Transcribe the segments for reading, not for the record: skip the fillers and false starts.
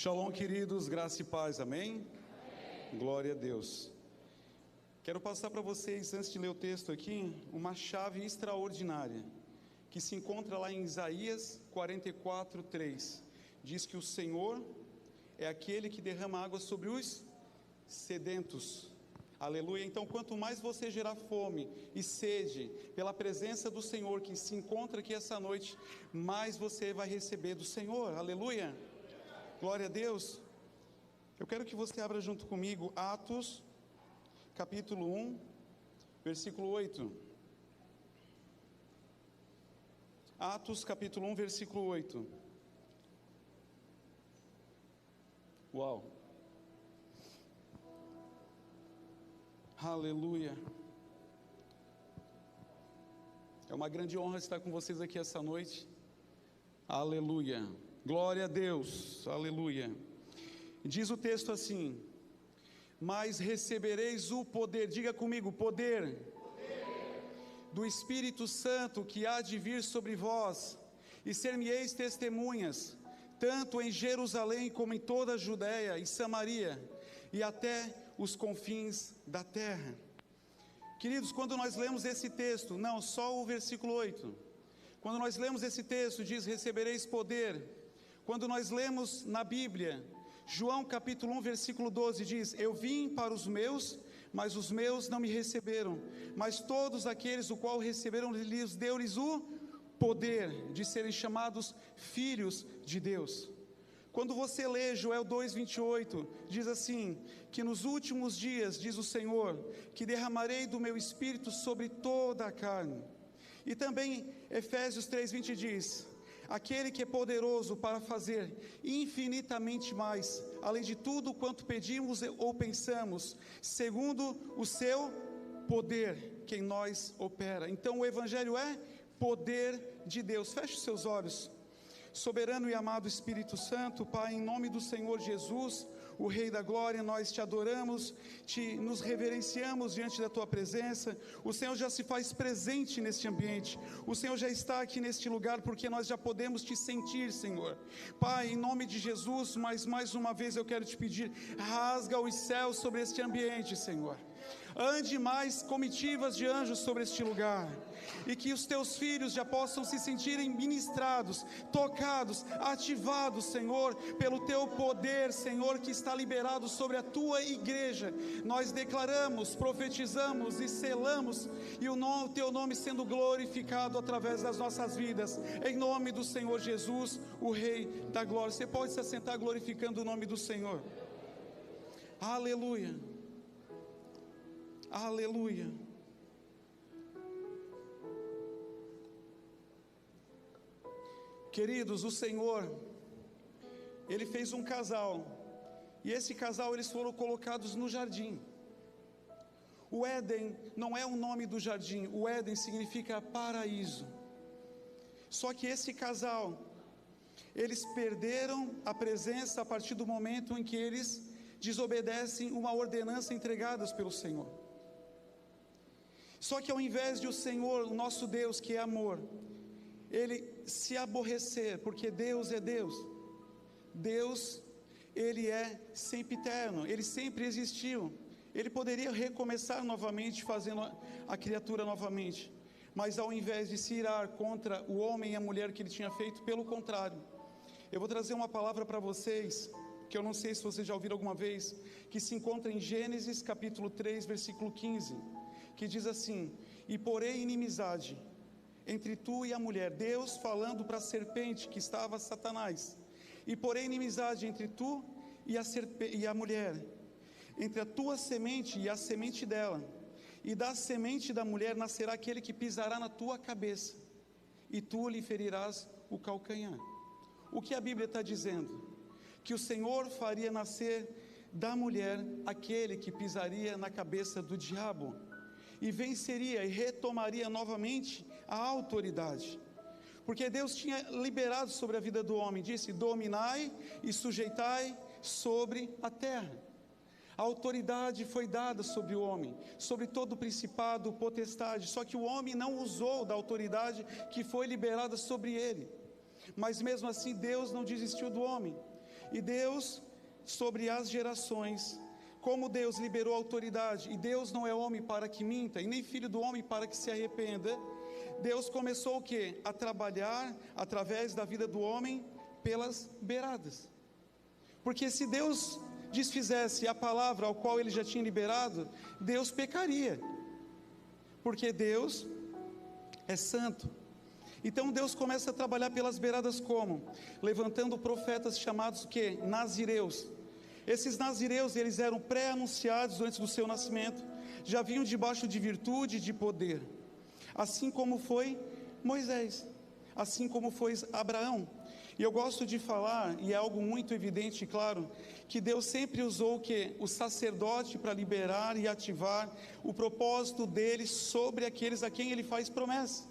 Shalom, queridos, graça e paz, amém? Glória a Deus. Quero passar para vocês, antes de ler o texto aqui, uma chave extraordinária, que se encontra lá em Isaías 44:3. Diz que o Senhor é aquele que derrama água sobre os sedentos. Aleluia. Então, quanto mais você gerar fome e sede pela presença do Senhor, que se encontra aqui essa noite, mais você vai receber do Senhor. Aleluia. Glória a Deus. Eu quero que você abra junto comigo Atos, capítulo 1, versículo 8. Atos, capítulo 1, versículo 8. Uau. Aleluia. É uma grande honra estar com vocês aqui essa noite. Aleluia. Glória a Deus. Aleluia. Diz o texto assim: mas recebereis o poder, diga comigo, poder, do Espírito Santo que há de vir sobre vós, e ser-me-eis testemunhas, tanto em Jerusalém como em toda a Judéia e Samaria, e até os confins da terra. Queridos, quando nós lemos esse texto, não, só o versículo 8, quando nós lemos esse texto, diz recebereis poder. Quando nós lemos na Bíblia, João capítulo 1, versículo 12 diz: eu vim para os meus, mas os meus não me receberam, mas todos aqueles o qual receberam, deu-lhes o poder de serem chamados filhos de Deus. Quando você lê Joel 2:28, diz assim, que nos últimos dias, diz o Senhor, que derramarei do meu Espírito sobre toda a carne. E também Efésios 3:20 diz: aquele que é poderoso para fazer infinitamente mais, além de tudo quanto pedimos ou pensamos, segundo o seu poder que em nós opera. Então o Evangelho é poder de Deus. Feche os seus olhos. Soberano e amado Espírito Santo, Pai, em nome do Senhor Jesus, o Rei da Glória, nós te adoramos, nos reverenciamos diante da Tua presença. O Senhor já se faz presente neste ambiente, o Senhor já está aqui neste lugar, porque nós já podemos te sentir, Senhor. Pai, em nome de Jesus, mais uma vez eu quero te pedir, rasga os céus sobre este ambiente, Senhor. Ande mais comitivas de anjos sobre este lugar, e que os teus filhos já possam se sentirem ministrados, tocados, ativados, Senhor, pelo teu poder, Senhor, que está liberado sobre a tua igreja. Nós declaramos, profetizamos e selamos, e o teu nome sendo glorificado através das nossas vidas, em nome do Senhor Jesus, o Rei da Glória. Você pode se assentar glorificando o nome do Senhor. Aleluia. Aleluia. Queridos, o Senhor, Ele fez um casal, e esse casal eles foram colocados no jardim. O Éden não é o nome do jardim, o Éden significa paraíso. Só que esse casal, eles perderam a presença a partir do momento em que eles desobedecem uma ordenança entregada pelo Senhor. Só que ao invés de o Senhor, o nosso Deus que é amor, Ele se aborrecer, porque Deus é Deus, Deus, Ele é sempre eterno, Ele sempre existiu, Ele poderia recomeçar novamente, fazendo a criatura novamente, mas ao invés de se irar contra o homem e a mulher que Ele tinha feito, pelo contrário, eu vou trazer uma palavra para vocês, que eu não sei se vocês já ouviram alguma vez, que se encontra em Gênesis capítulo 3, versículo 15, que diz assim: e porém inimizade entre tu e a mulher, Deus falando para a serpente que estava Satanás, e porém inimizade entre tu e a mulher, entre a tua semente e a semente dela, e da semente da mulher nascerá aquele que pisará na tua cabeça, e tu lhe ferirás o calcanhar. O que a Bíblia está dizendo? Que o Senhor faria nascer da mulher aquele que pisaria na cabeça do diabo, e venceria e retomaria novamente a autoridade, porque Deus tinha liberado sobre a vida do homem, disse: dominai e sujeitai sobre a terra. A autoridade foi dada sobre o homem, sobre todo o principado, potestade, só que o homem não usou da autoridade que foi liberada sobre ele. Mas mesmo assim Deus não desistiu do homem, E Deus, sobre as gerações, como Deus liberou autoridade, e Deus não é homem para que minta, e nem filho do homem para que se arrependa, Deus começou o quê? A trabalhar através da vida do homem pelas beiradas. Porque se Deus desfizesse a palavra ao qual ele já tinha liberado, Deus pecaria. Porque Deus é santo. Então Deus começa a trabalhar pelas beiradas como? Levantando profetas chamados o quê? Nazireus. Esses nazireus, eles eram pré-anunciados antes do seu nascimento, já vinham debaixo de virtude e de poder, assim como foi Moisés, assim como foi Abraão. E eu gosto de falar, e é algo muito evidente e claro, que Deus sempre usou o quê? O sacerdote para liberar e ativar o propósito dele sobre aqueles a quem ele faz promessa.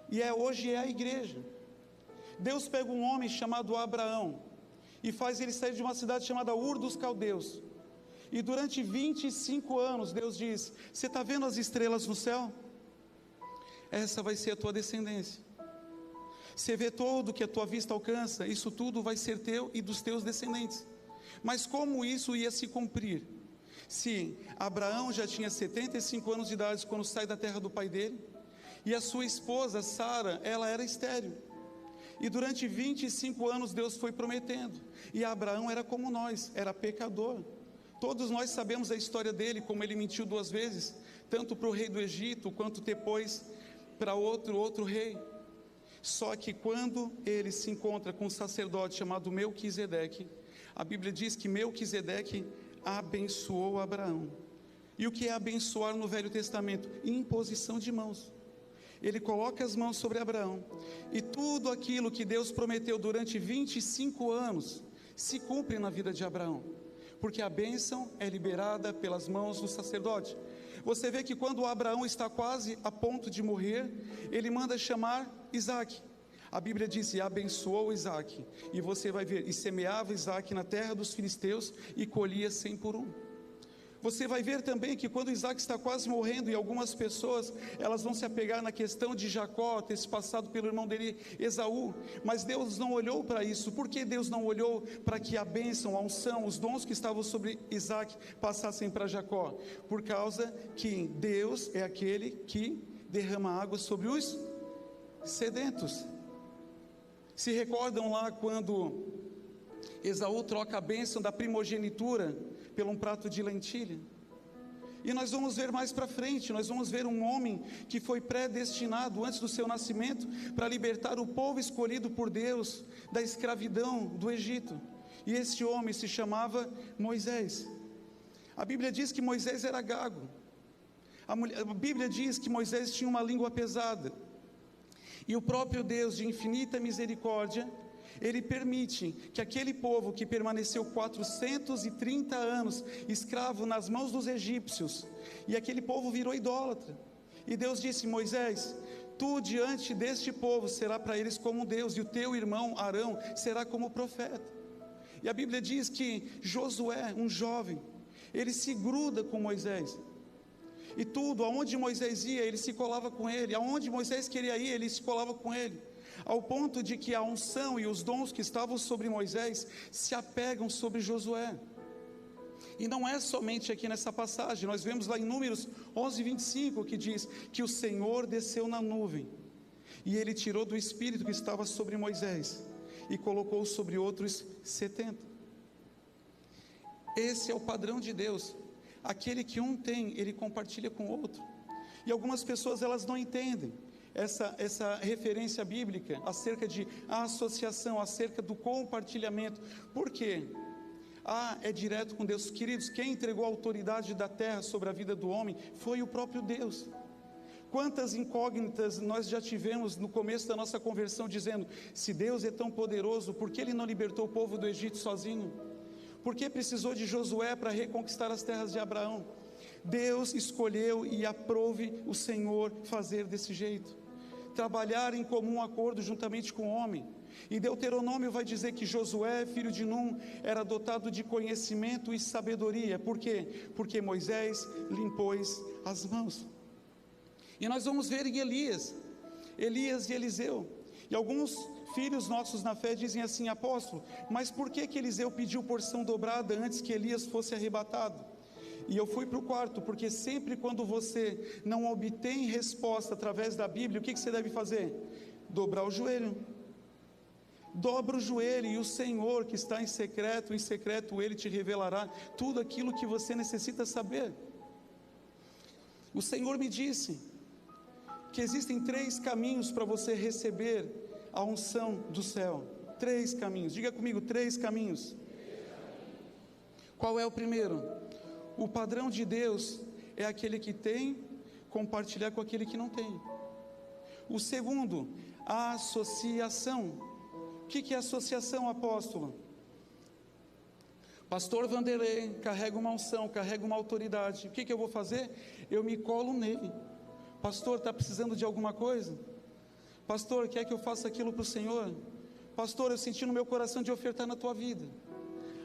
E hoje é a igreja. Deus pega um homem chamado Abraão e faz ele sair de uma cidade chamada Ur dos Caldeus. E durante 25 anos Deus diz: você está vendo as estrelas no céu? Essa vai ser a tua descendência. Você vê tudo que a tua vista alcança, isso tudo vai ser teu e dos teus descendentes. Mas como isso ia se cumprir? Se Abraão já tinha 75 anos de idade quando sai da terra do pai dele, e a sua esposa Sara, ela era estéril. E durante 25 anos Deus foi prometendo. E Abraão era como nós, era pecador. Todos nós sabemos a história dele, como ele mentiu 2 vezes, tanto para o rei do Egito, quanto depois para outro rei. Só que quando ele se encontra com um sacerdote chamado Melquisedeque, a Bíblia diz que Melquisedeque abençoou Abraão. E o que é abençoar no Velho Testamento? Imposição de mãos. Ele coloca as mãos sobre Abraão, e tudo aquilo que Deus prometeu durante 25 anos, se cumpre na vida de Abraão, porque a bênção é liberada pelas mãos do sacerdote. Você vê que quando Abraão está quase a ponto de morrer, ele manda chamar Isaque. A Bíblia diz: e abençoou Isaque, e você vai ver, e semeava Isaque na terra dos filisteus, e colhia 100 por 1. Você vai ver também que quando Isaac está quase morrendo, e algumas pessoas, elas vão se apegar na questão de Jacó ter se passado pelo irmão dele, Esaú, mas Deus não olhou para isso. Por que Deus não olhou para que a bênção, a unção, os dons que estavam sobre Isaac passassem para Jacó? Por causa que Deus é aquele que derrama água sobre os sedentos. Se recordam lá quando Esaú troca a bênção da primogenitura por um prato de lentilha? E nós vamos ver mais para frente, nós vamos ver um homem que foi predestinado antes do seu nascimento para libertar o povo escolhido por Deus da escravidão do Egito. E esse homem se chamava Moisés. A Bíblia diz que Moisés era gago. A Bíblia diz que Moisés tinha uma língua pesada. E o próprio Deus, de infinita misericórdia, ele permite que aquele povo que permaneceu 430 anos escravo nas mãos dos egípcios, e aquele povo virou idólatra, e Deus disse: Moisés, tu diante deste povo será para eles como Deus, e o teu irmão Arão será como profeta. E a Bíblia diz que Josué, um jovem, ele se gruda com Moisés, e tudo, aonde Moisés ia, ele se colava com ele, aonde Moisés queria ir, ele se colava com ele, ao ponto de que a unção e os dons que estavam sobre Moisés se apegam sobre Josué. E não é somente aqui nessa passagem, nós vemos lá em Números 11:25, que diz que o Senhor desceu na nuvem, e ele tirou do espírito que estava sobre Moisés, e colocou sobre outros 70. Esse é o padrão de Deus. Aquele que um tem, ele compartilha com o outro. E algumas pessoas, elas não entendem essa referência bíblica acerca de associação, acerca do compartilhamento. Por quê? É direto com Deus. Queridos, quem entregou a autoridade da terra sobre a vida do homem foi o próprio Deus. Quantas incógnitas nós já tivemos no começo da nossa conversão, dizendo: se Deus é tão poderoso, por que Ele não libertou o povo do Egito sozinho? Por que precisou de Josué para reconquistar as terras de Abraão? Deus escolheu e aprove o Senhor fazer desse jeito, trabalhar em comum acordo juntamente com o homem. E Deuteronômio vai dizer que Josué, filho de Num, era dotado de conhecimento e sabedoria. Por quê? Porque Moisés lhe impôs as mãos. E nós vamos ver em Elias e Eliseu, e alguns filhos nossos na fé dizem assim: apóstolo, mas por que Eliseu pediu porção dobrada antes que Elias fosse arrebatado? E eu fui para o quarto, porque sempre quando você não obtém resposta através da Bíblia, o que você deve fazer? Dobrar o joelho. Dobra o joelho, e o Senhor que está em secreto Ele te revelará tudo aquilo que você necessita saber. O Senhor me disse que existem 3 caminhos para você receber a unção do céu. 3 caminhos, diga comigo, 3 caminhos. Qual é o primeiro? O padrão de Deus é aquele que tem, compartilhar com aquele que não tem. O segundo, a associação. O que é associação, apóstolo? Pastor Vanderlei carrega uma unção, carrega uma autoridade. O que eu vou fazer? Eu me colo nele. Pastor, está precisando de alguma coisa? Pastor, quer que eu faça aquilo para o Senhor? Pastor, eu senti no meu coração de ofertar na tua vida.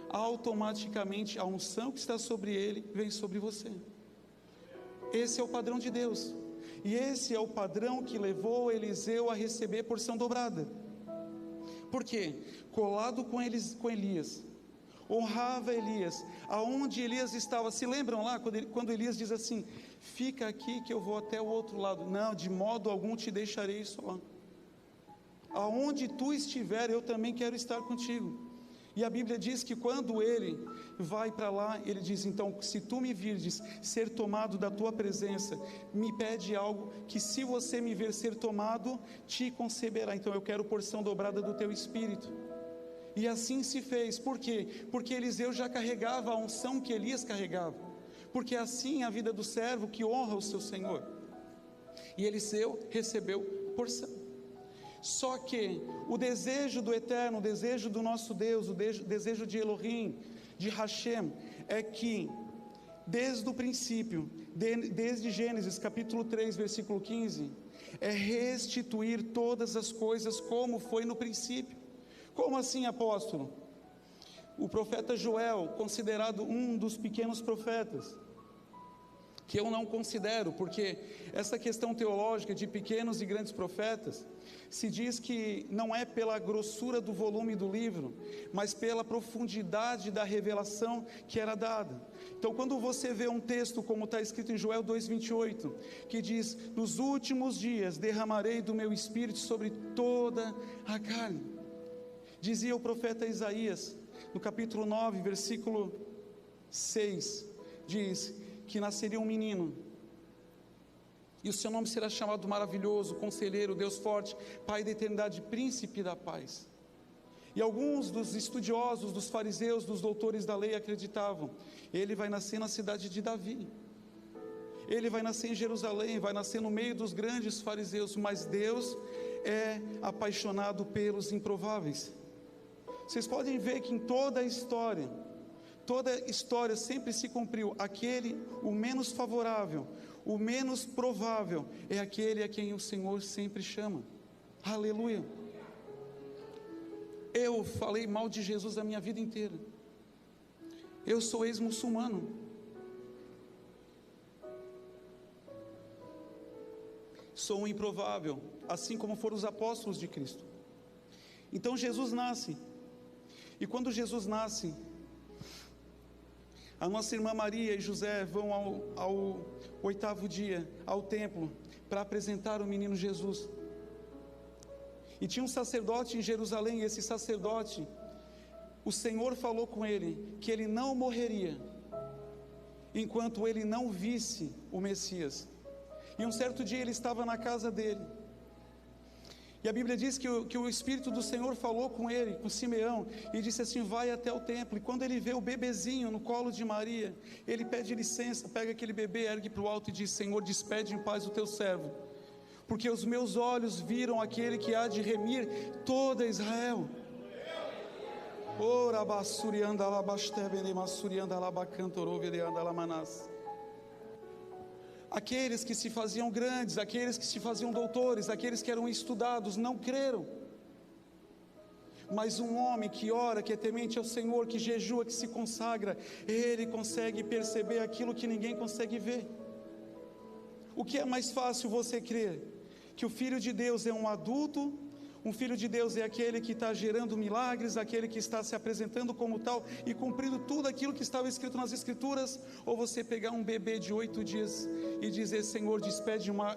Automaticamente a unção que está sobre ele vem sobre você. Esse é o padrão de Deus. E esse é o padrão que levou Eliseu a receber porção dobrada. Por quê? Colado com Elias, honrava Elias, aonde Elias estava. Se lembram lá, quando Elias diz assim: fica aqui que eu vou até o outro lado. Não, de modo algum te deixarei só. Aonde tu estiver, eu também quero estar contigo. E a Bíblia diz que quando ele vai para lá, ele diz: então, se tu me virdes ser tomado da tua presença, me pede algo que, se você me ver ser tomado, te conceberá. Então eu quero porção dobrada do teu espírito. E assim se fez. Por quê? Porque Eliseu já carregava a unção que Elias carregava. Porque assim é a vida do servo que honra o seu Senhor. E Eliseu recebeu porção. Só que o desejo do Eterno, o desejo do nosso Deus, o desejo de Elohim, de Hashem, é que desde o princípio, desde Gênesis capítulo 3, versículo 15, é restituir todas as coisas como foi no princípio. Como assim, apóstolo? O profeta Joel, considerado um dos pequenos profetas, que eu não considero, porque essa questão teológica de pequenos e grandes profetas, se diz que não é pela grossura do volume do livro, mas pela profundidade da revelação que era dada. Então, quando você vê um texto como está escrito em Joel 2,28, que diz: nos últimos dias derramarei do meu espírito sobre toda a carne. Dizia o profeta Isaías, no capítulo 9, versículo 6, diz que nasceria um menino, e o seu nome será chamado Maravilhoso, Conselheiro, Deus Forte, Pai da Eternidade, Príncipe da Paz. E alguns dos estudiosos, dos fariseus, dos doutores da lei acreditavam: ele vai nascer na cidade de Davi, ele vai nascer em Jerusalém, vai nascer no meio dos grandes fariseus. Mas Deus é apaixonado pelos improváveis. Vocês podem ver que em toda a história sempre se cumpriu aquele, o menos favorável, o menos provável, é aquele a quem o Senhor sempre chama. Aleluia. Eu falei mal de Jesus a minha vida inteira. Eu sou ex-muçulmano. Sou um improvável, assim como foram os apóstolos de Cristo. Então Jesus nasce. E quando Jesus nasce, a nossa irmã Maria e José vão ao 8º dia, ao templo, para apresentar o menino Jesus. E tinha um sacerdote em Jerusalém, e esse sacerdote, o Senhor falou com ele, que ele não morreria, enquanto ele não visse o Messias. E um certo dia ele estava na casa dele, e a Bíblia diz que o Espírito do Senhor falou com ele, com Simeão, e disse assim: vai até o templo. E quando ele vê o bebezinho no colo de Maria, ele pede licença, pega aquele bebê, ergue para o alto e diz: Senhor, despede em paz o teu servo, porque os meus olhos viram aquele que há de remir toda Israel. Ora basurianda alabastebene masurianda alabacantorovedeanda alamanas. Aqueles que se faziam grandes, aqueles que se faziam doutores, aqueles que eram estudados, não creram. Mas um homem que ora, que é temente ao Senhor, que jejua, que se consagra, ele consegue perceber aquilo que ninguém consegue ver. O que é mais fácil você crer? Que o Filho de Deus é um adulto, Um filho de Deus é aquele que está gerando milagres, aquele que está se apresentando como tal e cumprindo tudo aquilo que estava escrito nas Escrituras? Ou você pegar um bebê de 8 dias e dizer: Senhor, despede